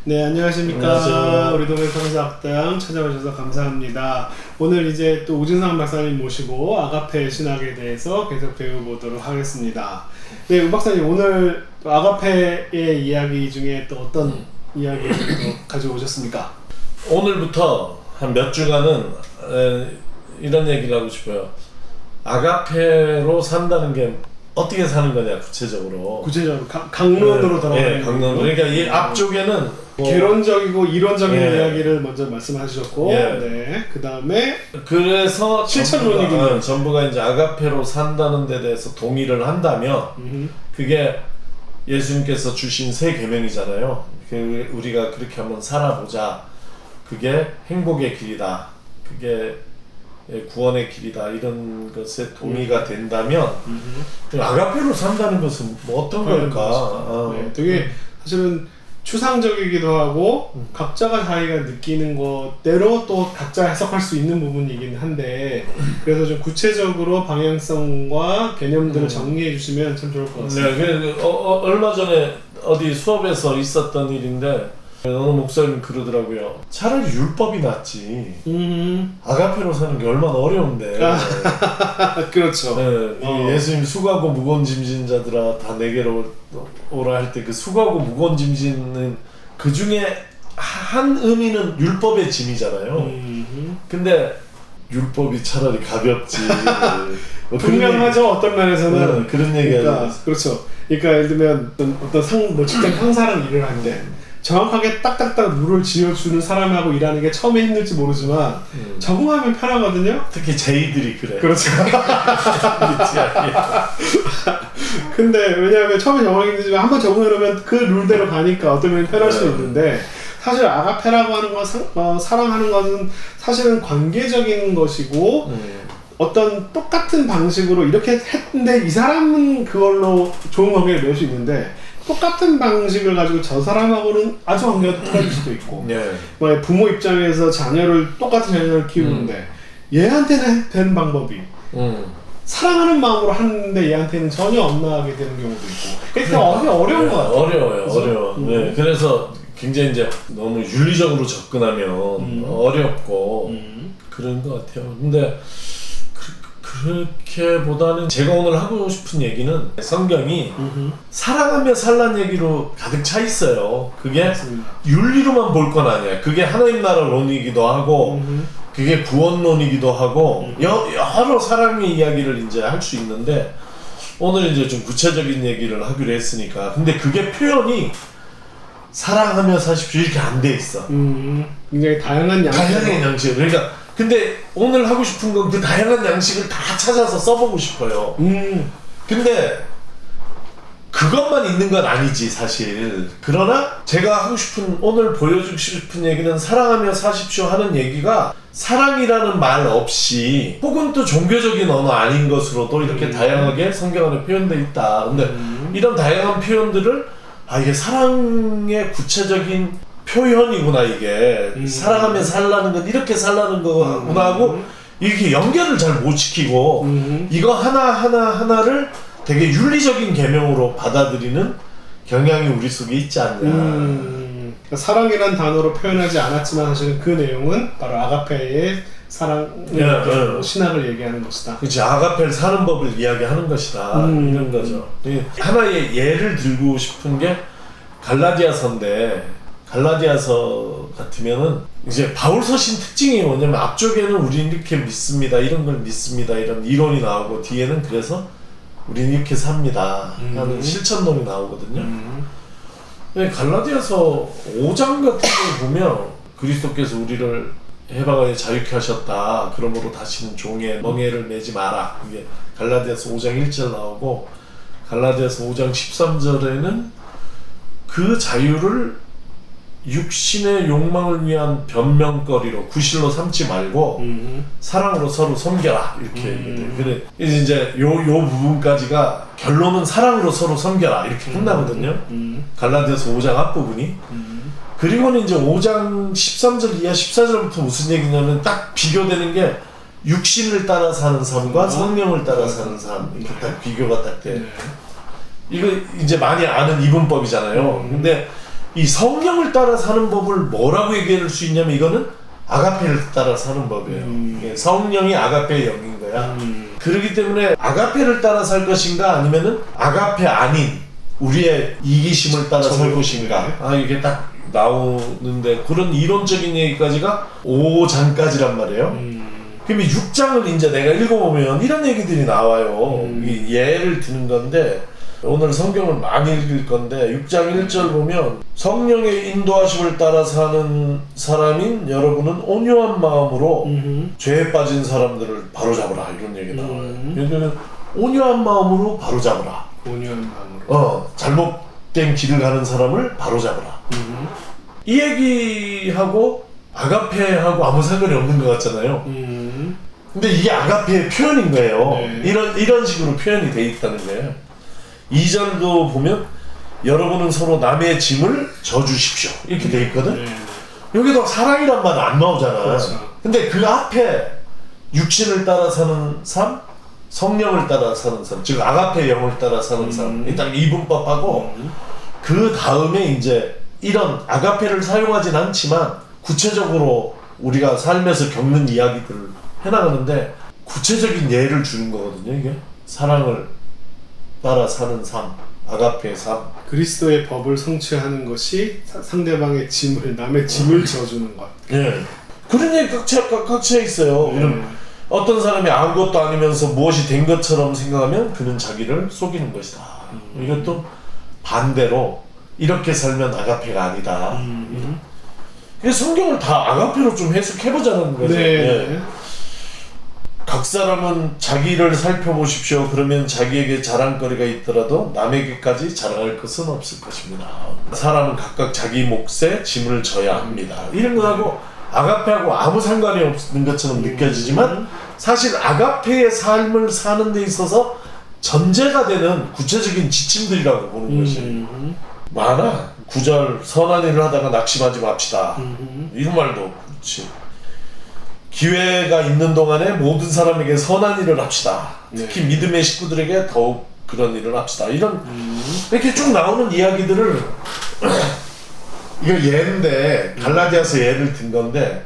네, 안녕하십니까. 안녕하세요. 우리 동네 성서학당 찾아오셔서 감사합니다. 오늘 이제 또 우진상 박사님 모시고 아가페 신학에 대해서 계속 배워보도록 하겠습니다. 네, 우 박사님 오늘 또 아가페의 이야기 중에 또 어떤 이야기를 또 가져오셨습니까? 오늘부터 한 몇 주간은 이런 얘기를 하고 싶어요. 아가페로 산다는 게 어떻게 사는 거냐, 구체적으로. 구체적으로 강론으로 돌아가는 예, 강론. 그러니까 이 앞쪽에는 개론적이고 이론적인 예. 이야기를 먼저 말씀하셨고, 예. 네, 그 다음에 그래서 실천론이군요. 전부가 이제 아가페로 산다는 데 대해서 동의를 한다면 그게 예수님께서 주신 세 계명이잖아요. 우리가 그렇게 한번 살아보자. 그게 행복의 길이다. 그게 구원의 길이다. 이런 것에 동의가 된다면 아가페로 산다는 것은 뭐 어떤 걸까? 네, 되게 사실은 추상적이기도 하고 각자가 자기가 느끼는 것대로 또 각자 해석할 수 있는 부분이긴 한데, 그래서 좀 구체적으로 방향성과 개념들을 정리해 주시면 참 좋을 것 같습니다. 네, 얼마 전에 어디 수업에서 있었던 일인데 어느 목사님 그러더라고요. 차라리 율법이 낫지. 아가페로 사는 게 얼마나 어려운데. 그렇죠. 네, 예수님 수고하고 무거운 짐진 자들아 다 내게로 오라 할 때 그 수고하고 무거운 짐진은 그 중에 한 의미는 율법의 짐이잖아요. 근데 율법이 차라리 가볍지. 분명하죠. 어떤 면에서는 그런 얘기가 그러니까, 그렇죠. 그러니까 예를 들면 어떤 직장 상사랑 일을 할 때 정확하게 딱딱딱 룰을 지어주는 사람하고 일하는 게 처음에 힘들지 모르지만 적응하면 편하거든요. 특히 제이들이 그래. 그렇죠. 근데 왜냐하면 처음에 적응하기 힘들지만 한번 적응하려면 그 룰대로 가니까 어떤 면이 편할 수 있는데, 사실 아가페라고 하는 건 사랑하는 것은 사실은 관계적인 것이고 어떤 똑같은 방식으로 이렇게 했는데 이 사람은 그걸로 좋은 관계를 맺을 수 있는데 똑같은 방식을 가지고 저 사람하고는 아주 관계가 틀어질 수도 있고, 부모 입장에서 똑같은 자녀를 키우는데 얘한테는 되는 방법이 사랑하는 마음으로 하는데 얘한테는 전혀 엇나가게 되는 경우도 있고, 그러니까 어려운 것 같아요. 어려워요. 네, 그래서 굉장히 이제 너무 윤리적으로 접근하면 어렵고 그런 것 같아요. 근데 그렇게보다는 제가 오늘 하고 싶은 얘기는 성경이 사랑하며 살란 얘기로 가득 차 있어요. 그게 맞습니다. 윤리로만 볼 건 아니야. 그게 하나님 나라론이기도 하고 그게 구원론이기도 하고 여러 사랑의 이야기를 이제 할 수 있는데, 오늘 이제 좀 구체적인 얘기를 하기로 했으니까. 근데 그게 표현이 사랑하며 사십시오 이렇게 안 돼 있어. 굉장히 다양한 양식. 그러니까 근데 오늘 하고 싶은 건 그 다양한 양식을 다 찾아서 써보고 싶어요. 근데 그것만 있는 건 아니지 사실. 그러나 제가 하고 싶은, 오늘 보여주고 싶은 얘기는 사랑하며 사십시오 하는 얘기가 사랑이라는 말 없이 혹은 또 종교적인 언어 아닌 것으로도 이렇게 다양하게 성경 안에 표현되어 있다. 근데 이런 다양한 표현들을 이게 사랑의 구체적인 표현이구나, 이게. 사랑하며 살라는 건 이렇게 살라는 거구나 하고 이렇게 연결을 잘 못 시키고 이거 하나를 되게 윤리적인 계명으로 받아들이는 경향이 우리 속에 있지 않냐. 사랑이란 단어로 표현하지 않았지만 사실은 그 내용은 바로 아가페의 사랑을 신학을 얘기하는 것이다. 그렇지, 아가페를 사는 법을 이야기하는 것이다. 이런 거죠. 하나의 예를 들고 싶은 게 갈라디아서인데, 갈라디아서 같으면은 이제 바울서신 특징이 뭐냐면 앞쪽에는 우리는 이렇게 믿습니다, 이런 걸 믿습니다, 이런 이론이 나오고 뒤에는 그래서 우리는 이렇게 삽니다 하는 실천론이 나오거든요. 갈라디아서 5장 같은 걸 보면 그리스도께서 우리를 해방하여 자유케 하셨다. 그러므로 다시는 종의 멍에를 매지 마라. 이게 갈라디아서 5장 1절 나오고, 갈라디아서 5장 13절에는 그 자유를 육신의 욕망을 위한 변명거리로 구실로 삼지 말고 사랑으로 서로 섬겨라 이렇게 얘기해요. 그래 이제 요 부분까지가 결론은 사랑으로 서로 섬겨라 이렇게 끝나거든요. 갈라디아서 5장 앞부분이. 그리고는 이제 5장 13절 이하 14절부터 무슨 얘기냐면 딱 비교되는 게 육신을 따라 사는 삶과 성령을 따라 사는 삶, 이렇게 딱 비교가 딱 돼. 이거 이제 많이 아는 이분법이잖아요. 근데 이 성령을 따라 사는 법을 뭐라고 얘기할 수 있냐면 이거는 아가페를 따라 사는 법이에요. 예, 성령이 아가페의 영인 거야. 그렇기 때문에 아가페를 따라 살 것인가 아니면은 아가페 아닌 우리의 이기심을 따라 살 것인가. 아 이게 딱 나오는데 그런 이론적인 얘기까지가 5장까지란 말이에요. 그럼 6장을 이제 내가 읽어보면 이런 얘기들이 나와요. 이 예를 드는 건데 오늘 성경을 많이 읽을 건데 6장 1절 보면 성령의 인도하심을 따라 사는 사람인 여러분은 온유한 마음으로 죄에 빠진 사람들을 바로잡으라 이런 얘기 나와요. 여기는 온유한 마음으로 바로잡으라. 온유한 마음으로. 잘못된 길을 가는 사람을 바로잡으라. 이 얘기하고 아가페하고 아무 상관이 없는 것 같잖아요. 근데 이게 아가페의 표현인 거예요. 네. 이런 식으로 표현이 돼 있다는 거예요. 2절도 보면 여러분은 서로 남의 짐을 져주십시오 이렇게 돼 있거든. 네. 여기도 사랑이란 말은 안 나오잖아. 그렇죠. 근데 그 앞에 육신을 따라 사는 삶, 성령을 따라 사는 삶, 즉 아가페 영을 따라 사는 삶, 일단 이분법하고 그 다음에 이제 이런 아가페를 사용하진 않지만 구체적으로 우리가 살면서 겪는 이야기들을 해나가는데 구체적인 예를 주는 거거든요. 이게 사랑을 따라 사는 삶, 아가페의 삶. 그리스도의 법을 성취하는 것이 상대방의 짐을, 남의 짐을 져주는 것. 예. 그런 얘기 각차 있어요. 이런 어떤 사람이 아무것도 아니면서 무엇이 된 것처럼 생각하면 그는 자기를 속이는 것이다. 이것도 반대로 이렇게 살면 아가페가 아니다. 그래서 성경을 다 아가페로 좀 해석해보자는 거죠. 네. 예. 각 사람은 자기를 살펴보십시오. 그러면 자기에게 자랑거리가 있더라도 남에게까지 자랑할 것은 없을 것입니다. 사람은 각각 자기 몫에 짐을 져야 합니다. 이런 거하고 아가페하고 아무 상관이 없는 것처럼 느껴지지만 사실 아가페의 삶을 사는 데 있어서 전제가 되는 구체적인 지침들이라고 보는 것이 많아. 9절 선한 일을 하다가 낙심하지 맙시다. 이런 말도 그렇지. 기회가 있는 동안에 모든 사람에게 선한 일을 합시다. 특히 믿음의 식구들에게 더욱 그런 일을 합시다. 이런 이렇게 쭉 나오는 이야기들을 이거 예인데 갈라디아서 예를 든 건데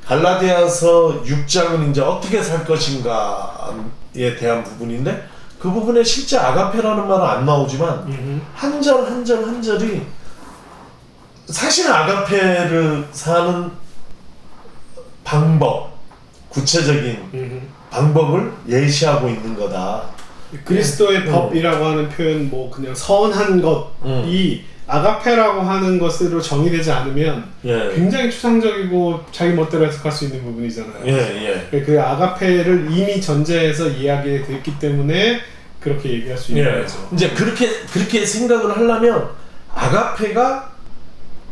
갈라디아서 6장은 이제 어떻게 살 것인가에 대한 부분인데 그 부분에 실제 아가페라는 말은 안 나오지만 한 절 한 절 한 절이 사실 아가페를 사는 방법, 구체적인 방법을 예시하고 있는 거다. 그리스도의 법이라고 하는 표현, 뭐 그냥 선한 것이 아가페라고 하는 것으로 정의되지 않으면 굉장히 추상적이고 자기 멋대로 해석할 수 있는 부분이잖아요. 그 아가페를 이미 전제해서 이야기됐기 때문에 그렇게 얘기할 수 있는 거죠. 이제 그렇게 생각을 하려면 아가페가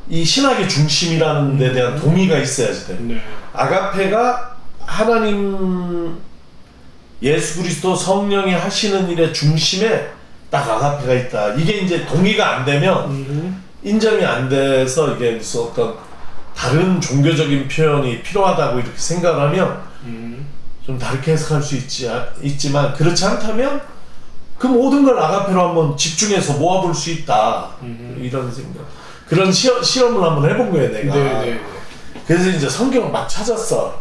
이 신학의 중심이라는 데 대한 동의가 있어야지 돼. 아가페가 하나님 예수 그리스도 성령이 하시는 일의 중심에 딱 아가페가 있다. 이게 이제 동의가 안 되면 인정이 안 돼서 이게 무슨 어떤 다른 종교적인 표현이 필요하다고 이렇게 생각을 하면 좀 다르게 해석할 수 있지만 그렇지 않다면 그 모든 걸 아가페로 한번 집중해서 모아볼 수 있다. 이런 생각. 그런 시험을 한번 해본 거예요, 내가. 그래서 이제 성경을 막 찾았어.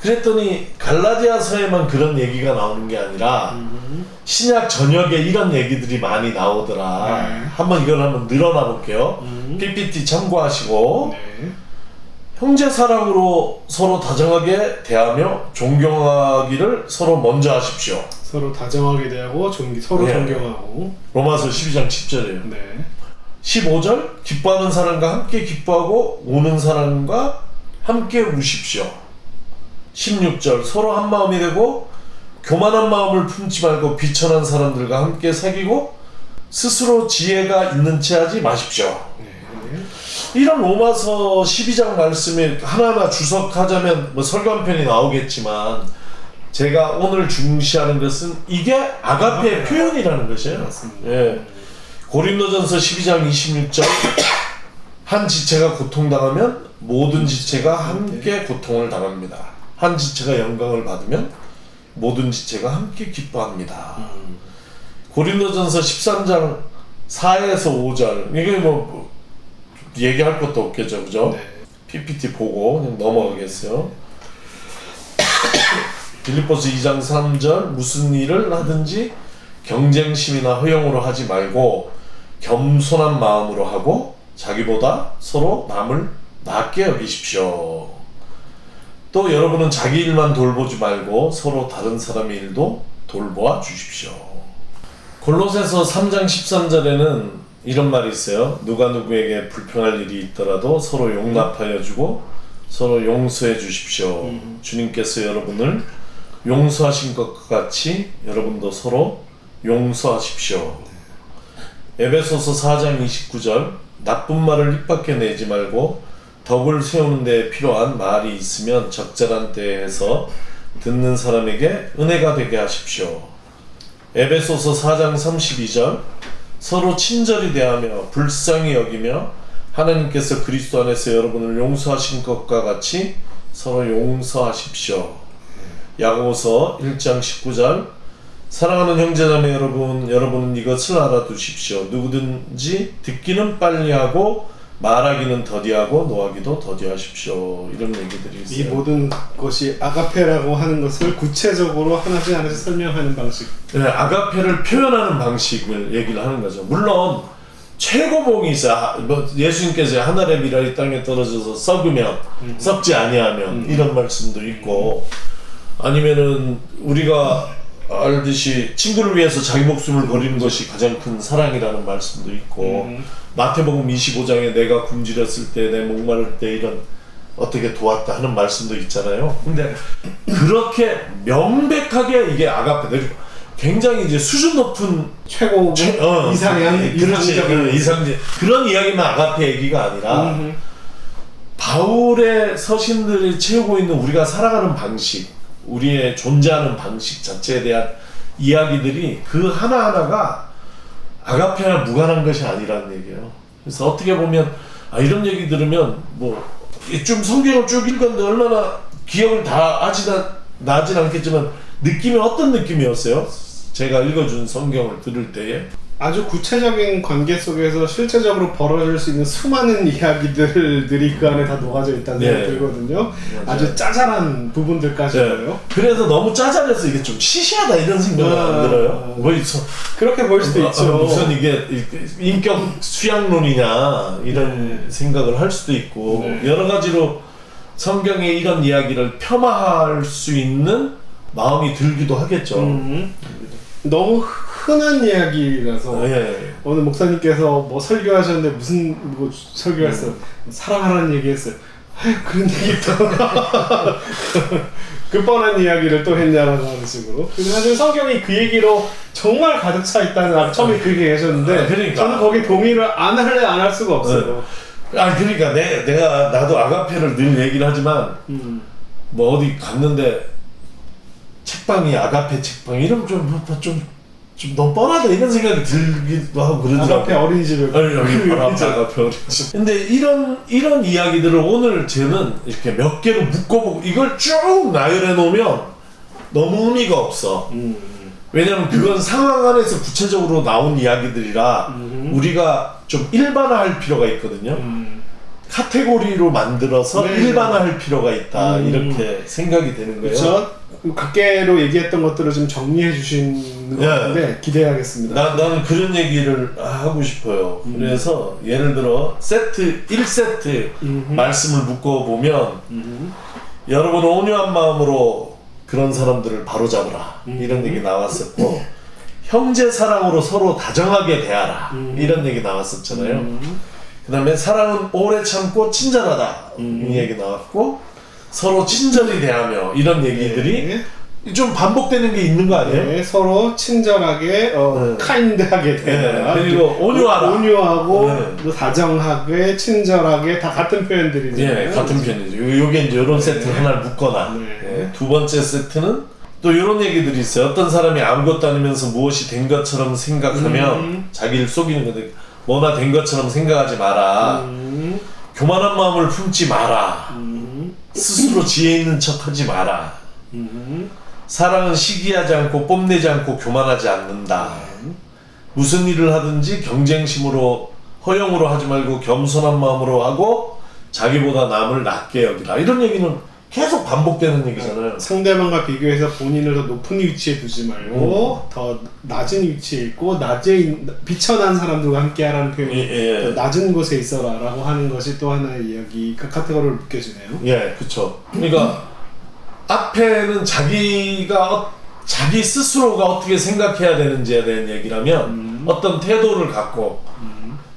그랬더니 갈라디아서에만 그런 얘기가 나오는 게 아니라 신약 전역에 이런 얘기들이 많이 나오더라. 한번 이걸 한번 늘어나 볼게요. PPT 참고하시고 형제 사랑으로 서로 다정하게 대하며 존경하기를 서로 먼저 하십시오. 서로 다정하게 대하고 서로 존경하고. 로마서 12장 10절이에요. 15절 기뻐하는 사람과 함께 기뻐하고 우는 사람과 함께 우십시오. 16절 서로 한 마음이 되고 교만한 마음을 품지 말고 비천한 사람들과 함께 사귀고 스스로 지혜가 있는 채 하지 마십시오. 이런 로마서 12장 말씀에 하나하나 주석하자면 뭐 설교 한 편이 나오겠지만 제가 오늘 중시하는 것은 이게 아가페의 표현이라는 것이에요. 맞습니다. 고린도전서 12장 26절 한 지체가 고통당하면 모든 지체가 함께 고통을 당합니다. 한 지체가 영광을 받으면 모든 지체가 함께 기뻐합니다. 고린도전서 13장 4에서 5절 이게 뭐 얘기할 것도 없겠죠, 그죠? 네. PPT 보고 그냥 넘어가겠어요. 빌립보서 2장 3절 무슨 일을 하든지 경쟁심이나 허영으로 하지 말고 겸손한 마음으로 하고 자기보다 서로 남을 낮게 여기십시오. 또 여러분은 자기 일만 돌보지 말고 서로 다른 사람의 일도 돌보아 주십시오. 골로새서 3장 13절에는 이런 말이 있어요. 누가 누구에게 불평할 일이 있더라도 서로 용납하여 주고 서로 용서해 주십시오. 주님께서 여러분을 용서하신 것과 같이 여러분도 서로 용서하십시오. 에베소서 4장 29절 나쁜 말을 입 밖에 내지 말고 덕을 세우는 데 필요한 말이 있으면 적절한 때에 해서 듣는 사람에게 은혜가 되게 하십시오. 에베소서 4장 32절 서로 친절히 대하며 불쌍히 여기며 하나님께서 그리스도 안에서 여러분을 용서하신 것과 같이 서로 용서하십시오. 야고보서 1장 19절 사랑하는 형제자매 여러분, 여러분은 이것을 알아두십시오. 누구든지 듣기는 빨리 하고 말하기는 더디하고 노하기도 더디하십시오. 이런 얘기들이 있어요. 이 모든 것이 아가페라고 하는 것을 구체적으로 하나씩 하나씩 설명하는 방식. 네, 아가페를 표현하는 방식을 얘기를 하는 거죠. 물론 최고봉이 있어요. 뭐 예수님께서 하늘의 미랄이 땅에 떨어져서 썩으면 썩지 아니하면 이런 말씀도 있고 아니면은 우리가 알듯이 친구를 위해서 자기 목숨을 버리는 것이 가장 큰 사랑이라는 말씀도 있고 마태복음 25장에 내가 굶주렸을 때 내 목마를 때 이런 어떻게 도왔다 하는 말씀도 있잖아요. 근데 그렇게 명백하게 이게 아가페 굉장히 이제 수준 높은 최고 이상적인 이상적 그런 이야기만 아가페 얘기가 아니라 바울의 서신들이 채우고 있는 우리가 살아가는 방식, 우리의 존재하는 방식 자체에 대한 이야기들이 그 하나하나가 아가페와 무관한 것이 아니라는 얘기예요. 그래서 어떻게 보면 이런 얘기 들으면 뭐 좀 성경을 쭉 읽었는데 얼마나 기억을 다 나진 않겠지만 느낌이 어떤 느낌이었어요? 제가 읽어준 성경을 들을 때에 아주 구체적인 관계 속에서 실제적으로 벌어질 수 있는 수많은 이야기들이 그 안에 다 녹아져 있다는 생각이 들거든요. 맞아요. 아주 짜잘한 부분들까지요. 그래서 너무 짜잘해서 이게 좀 시시하다 이런 생각이 안 들어요? 뭐 그렇게 볼 수도 있죠. 무슨 이게 인격 수양론이냐 이런 생각을 할 수도 있고 여러 가지로 성경에 이런 이야기를 폄하할 수 있는 마음이 들기도 하겠죠. 너무 흔한 이야기라서 오늘 목사님께서 뭐 설교하셨는데 무슨 뭐 설교했어요? 사랑하라는 얘기했어요. 그런 얘기 또 그 뻔한 이야기를 또 했냐라고 하는 식으로. 근데 사실 성경이 그 얘기로 정말 가득 차 있다는 처음에 그 얘기 하셨는데 그러니까. 저는 거기 동의를 안 할래 안 할 수가 없어요. 그러니까 나도 아가페를 늘 얘기를 하지만 뭐 어디 갔는데 책방이 아가페 책방 이러면 좀 너무 뻔하다 이런 생각이 들기도 하고 그러더라고요. 아가페 어린이집을 여기 바로 앞에 아가페 어린이집. 근데 이런 이야기들을 오늘 저는 이렇게 몇 개로 묶어보고 이걸 쭉 나열해 놓으면 너무 의미가 없어. 왜냐면 그건 상황 안에서 구체적으로 나온 이야기들이라 우리가 좀 일반화할 필요가 있거든요. 카테고리로 만들어서 일반화할 필요가 있다 이렇게 생각이 되는 거예요. 그렇죠. 각계로 얘기했던 것들을 좀 정리해 주신 것 같은데 기대하겠습니다. 나는 그런 얘기를 하고 싶어요. 그래서 예를 들어 1세트 말씀을 묶어보면 여러분 온유한 마음으로 그런 사람들을 바로잡으라 이런 얘기 나왔었고 형제 사랑으로 서로 다정하게 대하라 이런 얘기 나왔었잖아요. 그 다음에 사랑은 오래 참고 친절하다 이 얘기 나왔고 서로 친절히 대하며 이런 얘기들이 좀 반복되는 게 있는 거 아니에요? 네, 서로 친절하게 카인드하게 대하라. 그리고 온유하고 또 다정하게 친절하게 다 같은 표현들이잖아요. 같은 표현이죠. 요게 이제 이런 세트 하나를 묶거나 두 번째 세트는 또 이런 얘기들이 있어요. 어떤 사람이 아무것도 아니면서 무엇이 된 것처럼 생각하면 자기를 속이는 건데 뭐나 된 것처럼 생각하지 마라. 교만한 마음을 품지 마라. 스스로 지혜 있는 척 하지 마라. 사랑은 시기하지 않고 뽐내지 않고 교만하지 않는다. 무슨 일을 하든지 경쟁심으로 허영으로 하지 말고 겸손한 마음으로 하고 자기보다 남을 낮게 여기라. 이런 얘기는 계속 반복되는 얘기잖아요. 상대방과 비교해서 본인을 더 높은 위치에 두지 말고 더 낮은 위치에 있고 비천한 사람들과 함께하라는 표현이 더 낮은 곳에 있어라라고 하는 것이 또 하나의 이야기 카테고리를 느껴지네요. 예, 그렇죠. 그러니까 앞에는 자기 스스로가 어떻게 생각해야 되는지에 대한 얘기라면 어떤 태도를 갖고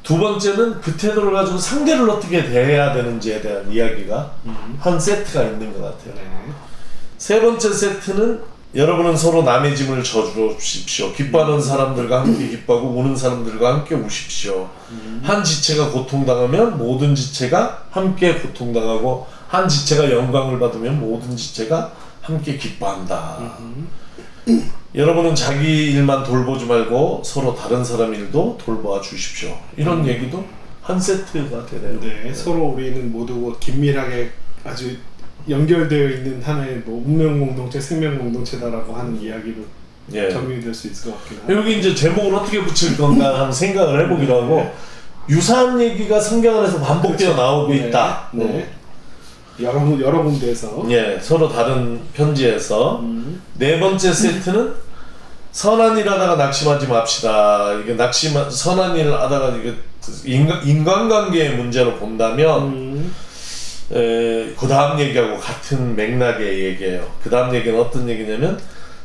두 번째는 그 태도를 가지고 상대를 어떻게 대해야 되는지에 대한 이야기가 한 세트가 있는 것 같아요. 네. 세 번째 세트는 여러분은 서로 남의 짐을 져주십시오. 기뻐하는 사람들과 함께 기뻐하고 우는 사람들과 함께 우십시오. 한 지체가 고통당하면 모든 지체가 함께 고통당하고 한 지체가 영광을 받으면 모든 지체가 함께 기뻐한다. 여러분은 자기 일만 돌보지 말고 서로 다른 사람 일도 돌보아 주십시오. 이런 얘기도 한 세트가 되네요. 네, 서로 우리는 모두 긴밀하게 아주 연결되어 있는 하나의 뭐 운명 공동체, 생명 공동체다라고 하는 이야기로 정리될 수 있을 것 같긴 합니다. 여기 이제 제목을 어떻게 붙일 건가 한번 생각을 해보기로 하고 유사한 얘기가 성경 안에서 반복되어 나오고 있다. 네. 여러 군데에서 서로 다른 편지에서 네 번째 세트는 선한 일 하다가 낙심하지 맙시다. 이게 선한 일 하다가 이게 인간관계의 문제로 본다면 그 다음 얘기하고 같은 맥락의 얘기예요. 그 다음 얘기는 어떤 얘기냐면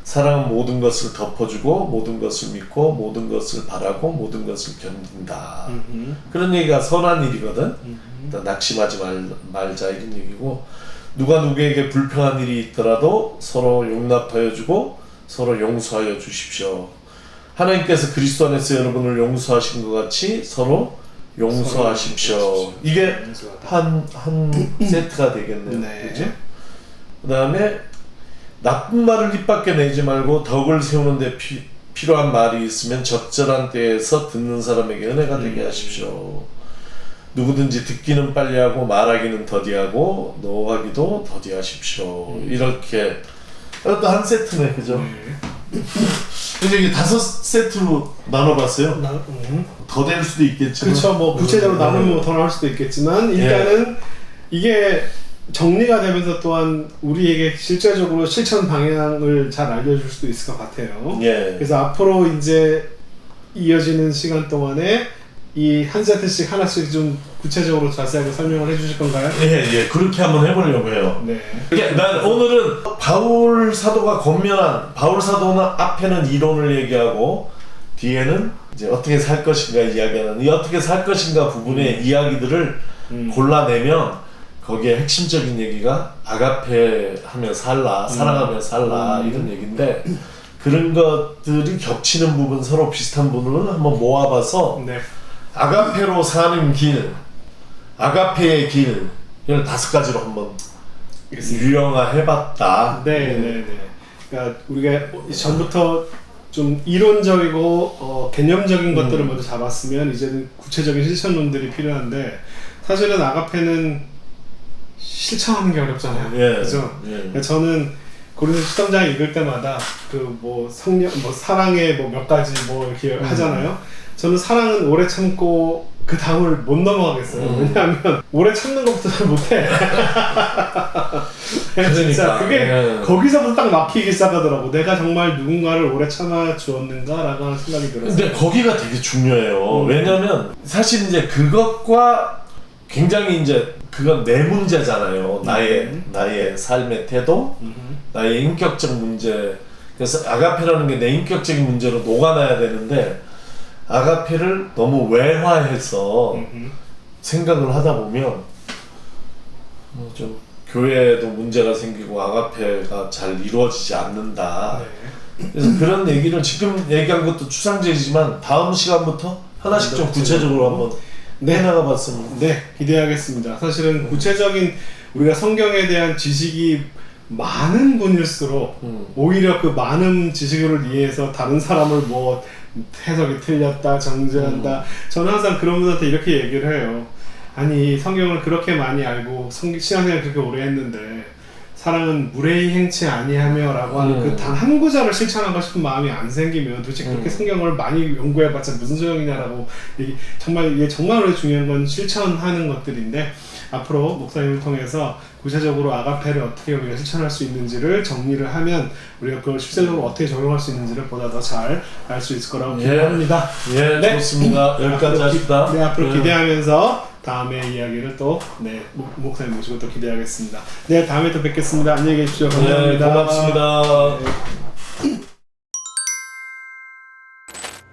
사랑은 모든 것을 덮어주고 모든 것을 믿고 모든 것을 바라고 모든 것을 견딘다. 그런 얘기가 선한 일이거든. 낙심하지 말자 이런 얘기고 누가 누구에게 불평한 일이 있더라도 서로 용납하여 주고 서로 용서하여 주십시오. 하나님께서 그리스도 안에서 여러분을 용서하신 것 같이 서로 용서하십시오. 이게 한 세트가 되겠네요. 네. 그렇죠? 그 다음에 나쁜 말을 입 밖에 내지 말고 덕을 세우는데 필요한 말이 있으면 적절한 때에서 듣는 사람에게 은혜가 되게 하십시오. 누구든지 듣기는 빨리 하고 말하기는 더디하고 노하기도 더디하십시오. 이렇게 또 한 세트네, 그죠? 근데 이게 5세트로 나눠봤어요. 더 될 수도 있겠지만. 그렇죠. 뭐 구체적으로 나누면 더 나올 수도 있겠지만 일단은 이게 정리가 되면서 또한 우리에게 실제적으로 실천 방향을 잘 알려줄 수도 있을 것 같아요. 그래서 앞으로 이제 이어지는 시간 동안에 이 한 세트씩 하나씩 좀 구체적으로 자세하게 설명을 해주실 건가요? 그렇게 한번 해보려고 해요. 네. 난 오늘은 바울 사도가 권면한 바울 사도는 앞에는 이론을 얘기하고 뒤에는 이제 어떻게 살 것인가 이야기하는 이 어떻게 살 것인가 부분의 이야기들을 골라내면 거기에 핵심적인 얘기가 아가페 하며 살라, 사랑하며 살라 이런 얘기인데 그런 것들이 겹치는 부분, 서로 비슷한 부분을 한번 모아봐서 아가페로 사는 길, 아가페의 길 이런 5가지로 한번 유형화해봤다. 그러니까 우리가 전부터 좀 이론적이고 개념적인 것들을 먼저 잡았으면 이제는 구체적인 실천론들이 필요한데 사실은 아가페는 실천하는 게 어렵잖아요. 그죠? 그러니까 저는 고린도 13장 읽을 때마다 그 뭐 성령, 뭐 사랑의 뭐 몇 가지 뭐 이렇게 하잖아요. 저는 사랑은 오래 참고 그 다음을 못 넘어가겠어요. 왜냐하면 오래 참는 것부터 잘 못해. 진짜 그게 거기서부터 딱 막히기 시작하더라고. 내가 정말 누군가를 오래 참아 주었는가라고 하는 생각이 들었어요. 근데 거기가 되게 중요해요. 왜냐면 사실 이제 그것과 굉장히 이제 그건 내 문제잖아요. 나의 삶의 태도, 나의 인격적 문제. 그래서 아가페라는 게 내 인격적인 문제로 녹아나야 되는데 아가페를 너무 외화해서 생각을 하다 보면 좀 교회에도 문제가 생기고 아가페가 잘 이루어지지 않는다. 그래서 그런 얘기를 지금 얘기한 것도 추상적이지만 다음 시간부터 하나씩 좀 구체적으로 한번 해나가봤습니다. 기대하겠습니다. 사실은 구체적인 우리가 성경에 대한 지식이 많은 분일수록 오히려 그 많은 지식을 이해해서 다른 사람을 뭐 해석이 틀렸다, 정죄한다. 저는 항상 그런 분한테 이렇게 얘기를 해요. 아니 성경을 그렇게 많이 알고 신앙생활 그렇게 오래 했는데 사랑은 무례히 행치 아니하며라고 하는 그 단 한 구절을 실천하고 싶은 마음이 안 생기면 도대체 그렇게 성경을 많이 연구해봤자 무슨 소용이냐라고 이게 정말 중요한 건 실천하는 것들인데 앞으로 목사님을 통해서 구체적으로 아가페를 어떻게 우리가 실천할 수 있는지를 정리를 하면 우리가 그걸 실제적으로 어떻게 적용할 수 있는지를 보다 더 잘 알 수 있을 거라고 기대합니다. 예, 네. 좋습니다. 여기까지 하십니다. 네, 앞으로 기대하면서 다음에 이야기를 또 목사님 모시고 또 기대하겠습니다. 네, 다음에 또 뵙겠습니다. 안녕히 계십시오. 감사합니다. 네, 고맙습니다. 네.